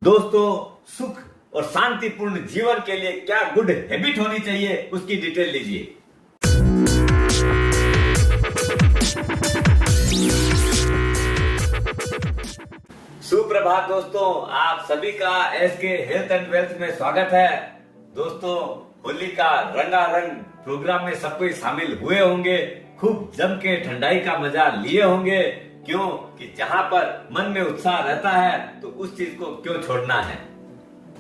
दोस्तों, सुख और शांतिपूर्ण जीवन के लिए क्या गुड हैबिट होनी चाहिए उसकी डिटेल लीजिए। सुप्रभात दोस्तों, आप सभी का एसके हेल्थ एंड वेल्थ में स्वागत है। दोस्तों, होली का रंगारंग प्रोग्राम में सब कोई शामिल हुए होंगे, खूब जम के ठंडाई का मजा लिए होंगे। क्यों कि जहां पर मन में उत्साह रहता है तो उस चीज को क्यों छोड़ना है।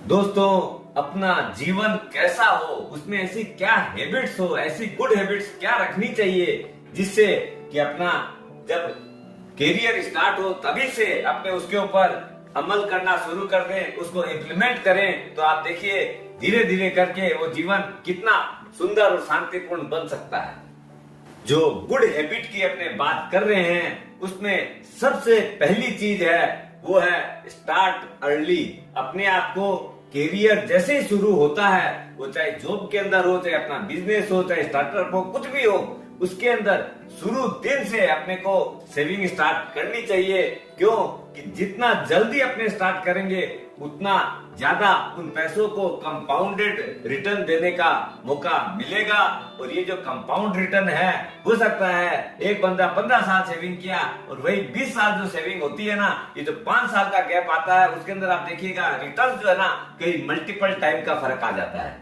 दोस्तों, अपना जीवन कैसा हो, उसमें ऐसी क्या हैबिट्स हो, ऐसी गुड हैबिट्स क्या रखनी चाहिए जिससे कि अपना जब कैरियर स्टार्ट हो तभी से अपने उसके ऊपर अमल करना शुरू कर दें, उसको इम्प्लीमेंट करें, तो आप देखिए धीरे धीरे करके वो जीवन कितना सुंदर और शांतिपूर्ण बन सकता है। जो गुड हैबिट की अपने बात कर रहे हैं उसमें सबसे पहली चीज है वो है स्टार्ट अर्ली। अपने आप को कैरियर जैसे ही शुरू होता है, वो चाहे जॉब के अंदर हो, चाहे अपना बिजनेस हो, चाहे स्टार्टअप हो, कुछ भी हो, उसके अंदर शुरू दिन से अपने को सेविंग स्टार्ट करनी चाहिए। क्यों कि जितना जल्दी अपने स्टार्ट करेंगे उतना ज्यादा उन पैसों को कंपाउंडेड रिटर्न देने का मौका मिलेगा। और ये जो कंपाउंड रिटर्न है, हो सकता है एक बंदा 15 साल सेविंग किया और वही 20 साल जो सेविंग होती है ना, ये जो 5 साल का गैप आता है उसके अंदर आप देखिएगा रिटर्न जो है ना, कई मल्टीपल टाइम का फर्क आ जाता है।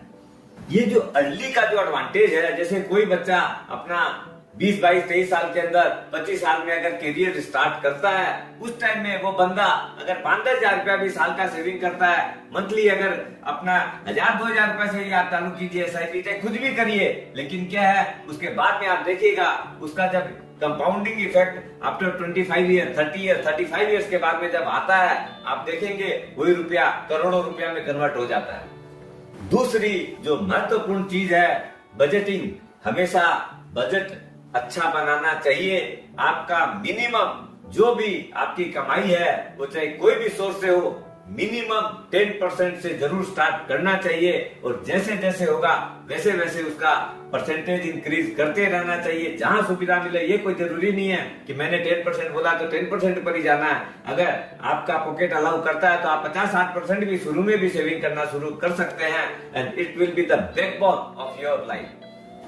ये जो अर्ली का जो एडवांटेज है, जैसे कोई बच्चा अपना 20, 22, 23 साल के अंदर 25 साल में अगर कैरियर स्टार्ट करता है, उस टाइम में वो बंदा अगर 5-10 हजार रुपया भी साल का सेविंग करता है, मंथली अगर अपना 1000-2000 रुपए से ही आप चालू कीजिए, SIP चाहे कुछ भी करिए, लेकिन क्या है उसके बाद में आप देखिएगा उसका जब compounding effect after 25 year, 30 year, 35 years के बाद में जब आता है, आप देखेंगे वही रुपया करोड़ों रुपया में कन्वर्ट हो जाता है। दूसरी जो महत्वपूर्ण चीज है बजटिंग। हमेशा बजट अच्छा बनाना चाहिए। आपका मिनिमम जो भी आपकी कमाई है, वो चाहे कोई भी सोर्स से हो, मिनिमम 10% से जरूर स्टार्ट करना चाहिए और जैसे जैसे होगा वैसे वैसे उसका परसेंटेज इंक्रीज करते रहना चाहिए। जहां सुविधा मिले, ये कोई जरूरी नहीं है कि मैंने 10% बोला तो 10% पर ही जाना है। अगर आपका पॉकेट अलाउ करता है तो आप 50-60% भी शुरू में भी सेविंग करना शुरू कर सकते हैं and it will be the backbone of your life.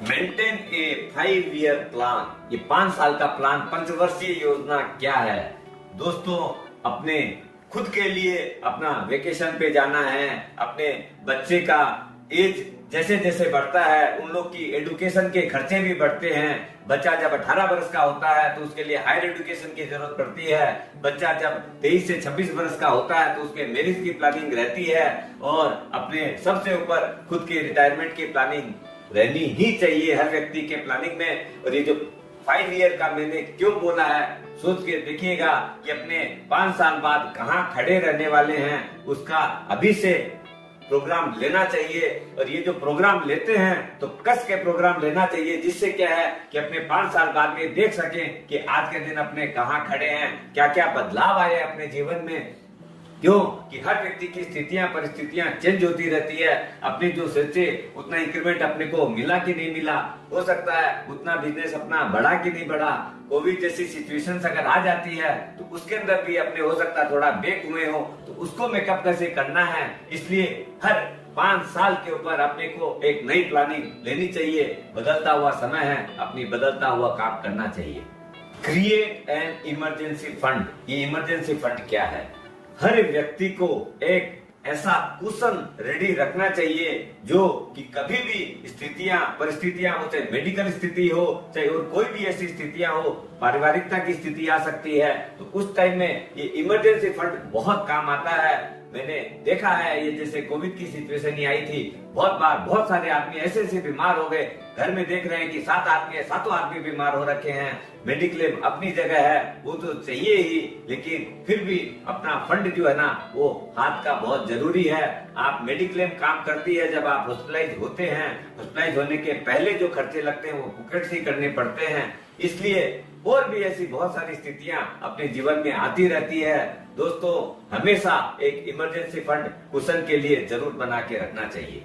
Maintain A 5 year plan. ये 5 साल का प्लान, पंचवर्षीय योजना क्या है दोस्तों? अपने खुद के लिए अपना वेकेशन पे जाना है, अपने बच्चे का एज जैसे जैसे बढ़ता है उन लोग की एजुकेशन के खर्चे भी बढ़ते हैं। बच्चा जब 18 वर्ष का होता है तो उसके लिए हायर एजुकेशन की जरूरत पड़ती है। बच्चा जब 23 से 26 वर्ष का होता है तो उसके मैरिज की प्लानिंग रहती है और अपने सबसे ऊपर खुद की रिटायरमेंट की प्लानिंग रहनी ही चाहिए हर व्यक्ति के प्लानिंग में। और ये जो 5 ईयर का मैंने क्यों बोला है, सोच के देखिएगा कि अपने 5 साल बाद कहाँ खड़े रहने वाले हैं, उसका अभी से प्रोग्राम लेना चाहिए। और ये जो प्रोग्राम लेते हैं तो कस के प्रोग्राम लेना चाहिए, जिससे क्या है कि अपने 5 साल बाद में देख सकें कि आज के दिन अपने कहाँ खड़े हैं, क्या क्या बदलाव आए अपने जीवन में। क्यों कि हर व्यक्ति की स्थितियां परिस्थितियां चेंज होती रहती है। अपने जो सोचे उतना इंक्रीमेंट अपने को मिला कि नहीं मिला, हो सकता है उतना बिजनेस अपना बढ़ा कि नहीं बढ़ा। कोविड जैसी सिचुएशंस अगर आ जाती है तो उसके अंदर भी अपने हो सकता है थोड़ा बेक हुए हो, तो उसको मेकअप कैसे करना है। इसलिए हर 5 साल के ऊपर अपने को एक नई प्लानिंग लेनी चाहिए। बदलता हुआ समय है, अपनी बदलता हुआ काम करना चाहिए। Create an emergency fund. ये इमरजेंसी फंड क्या है? हर व्यक्ति को एक ऐसा कुशन रेडी रखना चाहिए जो कि कभी भी स्थितियां परिस्थितियां हो, चाहे मेडिकल स्थिति हो, चाहे और कोई भी ऐसी स्थितियां हो, पारिवारिकता की स्थिति आ सकती है, तो उस टाइम में ये इमरजेंसी फंड बहुत काम आता है। मैंने देखा है, ये जैसे कोविड की सिचुएशन ही आई थी, बहुत बार बहुत सारे आदमी ऐसे ऐसे बीमार हो गए, घर में देख रहे हैं कि 7 आदमी है, 7 आदमी बीमार हो रखे हैं। मेडिक्लेम अपनी जगह है, वो तो चाहिए ही, लेकिन फिर भी अपना फंड जो है ना, वो हाथ का बहुत जरूरी है। आप मेडिक्लेम काम करती है जब आप हॉस्पिटलाइज होते हैं। हॉस्पिटलाइज होने के पहले जो खर्चे लगते हैं वो पॉकेट से ही करने पड़ते हैं। इसलिए और भी ऐसी बहुत सारी स्थितियां अपने जीवन में आती रहती है। दोस्तों, हमेशा एक इमरजेंसी फंड कुशन के लिए जरूर बना के रखना चाहिए।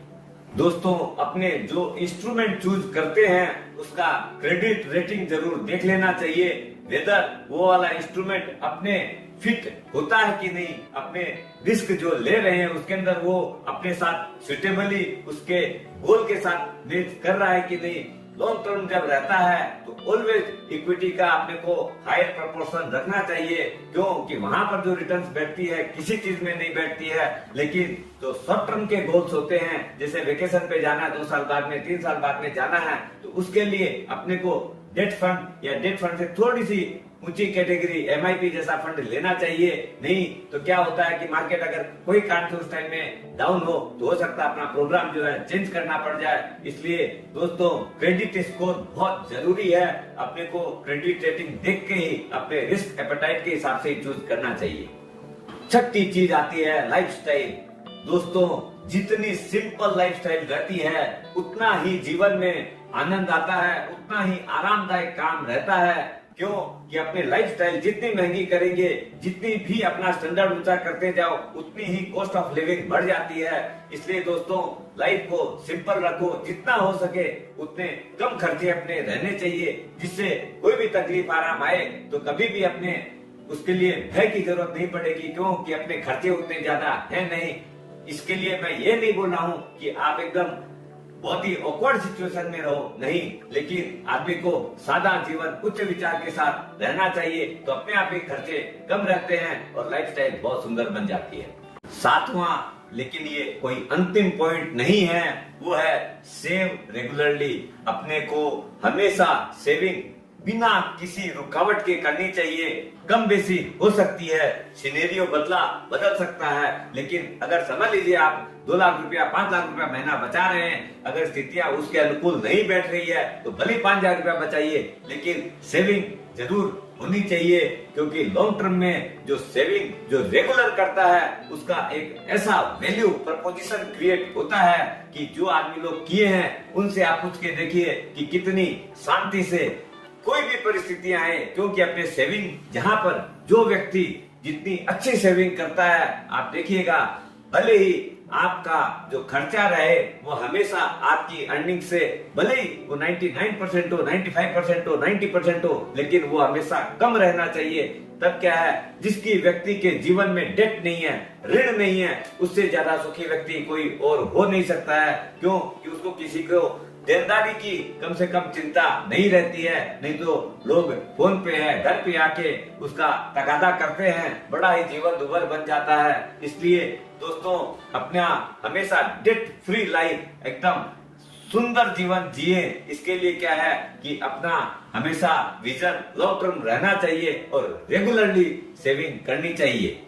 दोस्तों, अपने जो इंस्ट्रूमेंट चूज करते हैं उसका क्रेडिट रेटिंग जरूर देख लेना चाहिए, वेदर वो वाला इंस्ट्रूमेंट अपने फिट होता है कि नहीं, अपने रिस्क जो ले रहे हैं उसके अंदर वो अपने साथ सुटेबली उसके गोल के साथ मैच कर रहा है कि नहीं। लॉन्ग टर्म जब रहता है तो ऑलवेज इक्विटी का अपने को हायर प्रपोर्शन रखना चाहिए, क्योंकि वहां पर जो रिटर्न्स बैठती है किसी चीज में नहीं बैठती है। लेकिन जो शॉर्ट टर्म के गोल्स होते हैं, जैसे वेकेशन पे जाना है 2 साल बाद में, 3 साल बाद में जाना है, तो उसके लिए अपने को डेट फंड या डेट फंड से थोड़ी सी ऊंची कैटेगरी MIP जैसा फंड लेना चाहिए। नहीं तो क्या होता है कि मार्केट अगर कोई कारण से उस टाइम में डाउन हो तो हो सकता है अपना प्रोग्राम जो है चेंज करना पड़ जाए। इसलिए दोस्तों क्रेडिट स्कोर बहुत जरूरी है, अपने को क्रेडिट रेटिंग देख के ही अपने रिस्क एपेटाइट के हिसाब से चूज करना चाहिए। छठी चीज आती है लाइफस्टाइल। दोस्तों जितनी सिंपल लाइफस्टाइल रहती है उतना ही जीवन में आनंद आता है, उतना ही आरामदायक काम रहता है। क्यों कि अपने लाइफस्टाइल जितनी महंगी करेंगे, जितनी भी अपना स्टैंडर्ड ऊंचा करते जाओ, उतनी ही कॉस्ट ऑफ लिविंग बढ़ जाती है। इसलिए दोस्तों लाइफ को सिंपल रखो, जितना हो सके उतने कम खर्चे अपने रहने चाहिए, जिससे कोई भी तकलीफ आराम आए तो कभी भी अपने उसके लिए भय की जरूरत नहीं पड़ेगी, क्योंकि अपने खर्चे उतने ज्यादा है नहीं। इसके लिए मैं ये नहीं बोल रहा हूँ कि आप एकदम बहुत ही ऑकवर्ड सिचुएशन में रहो, नहीं, लेकिन आदमी को सादा जीवन उच्च विचार के साथ रहना चाहिए, तो अपने आप ही खर्चे कम रहते हैं और लाइफस्टाइल बहुत सुंदर बन जाती है। सातवां, लेकिन ये कोई अंतिम पॉइंट नहीं है, वो है सेव रेगुलरली। अपने को हमेशा सेविंग बिना किसी रुकावट के करनी चाहिए। कम बेसी हो सकती है, सिनेरियो बदल सकता है, लेकिन अगर समझ लीजिए आप 2 लाख रुपया 5 लाख रुपया महीना बचा रहे हैं, अगर स्थितियां उसके अनुकूल नहीं बैठ रही है तो भले 5,000 रुपया बचाइए, लेकिन सेविंग जरूर होनी चाहिए। क्योंकि लॉन्ग टर्म में जो सेविंग जो रेगुलर करता है उसका एक ऐसा वैल्यू प्रपोजिशन क्रिएट होता है कि जो आदमी लोग किए हैं उनसे आप पूछ के देखिए कि कितनी शांति से कोई भी परिस्थितियां आए, क्योंकि अपने सेविंग जहां पर जो व्यक्ति जितनी अच्छी सेविंग करता है, आप देखिएगा भले ही आपका जो खर्चा रहे वो हमेशा आपकी अर्निंग से भले ही वो 99% हो, 95% हो, 90% हो, लेकिन वो हमेशा कम रहना चाहिए। तब क्या है, जिसकी व्यक्ति के जीवन में डेट नहीं है, ऋण नहीं है, उससे ज्यादा सुखी व्यक्ति कोई और हो नहीं सकता है। क्यों कि उसको किसी को देनदारी की कम से कम चिंता नहीं रहती है। नहीं तो लोग फोन पे है, घर पे आके उसका तगादा करते हैं, बड़ा ही जीवन दुभर बन जाता है। इसलिए दोस्तों अपना हमेशा डेट फ्री लाइफ, एकदम सुंदर जीवन जिए। इसके लिए क्या है कि अपना हमेशा विजन लॉन्ग टर्म रहना चाहिए और रेगुलरली सेविंग करनी चाहिए।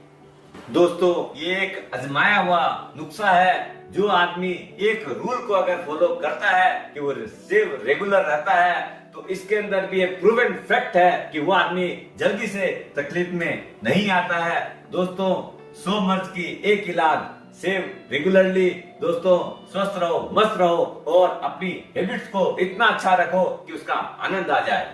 दोस्तों ये एक आजमाया हुआ नुस्खा है, जो आदमी एक रूल को अगर फॉलो करता है कि वो सेव रेगुलर रहता है, तो इसके अंदर भी एक प्रूवन फैक्ट है कि वो आदमी जल्दी से तकलीफ में नहीं आता है। दोस्तों 100 मर्ज की एक इलाज, सेव रेगुलरली। दोस्तों स्वस्थ रहो, मस्त रहो और अपनी हैबिट्स को इतना अच्छा रखो कि उसका आनंद आ जाए।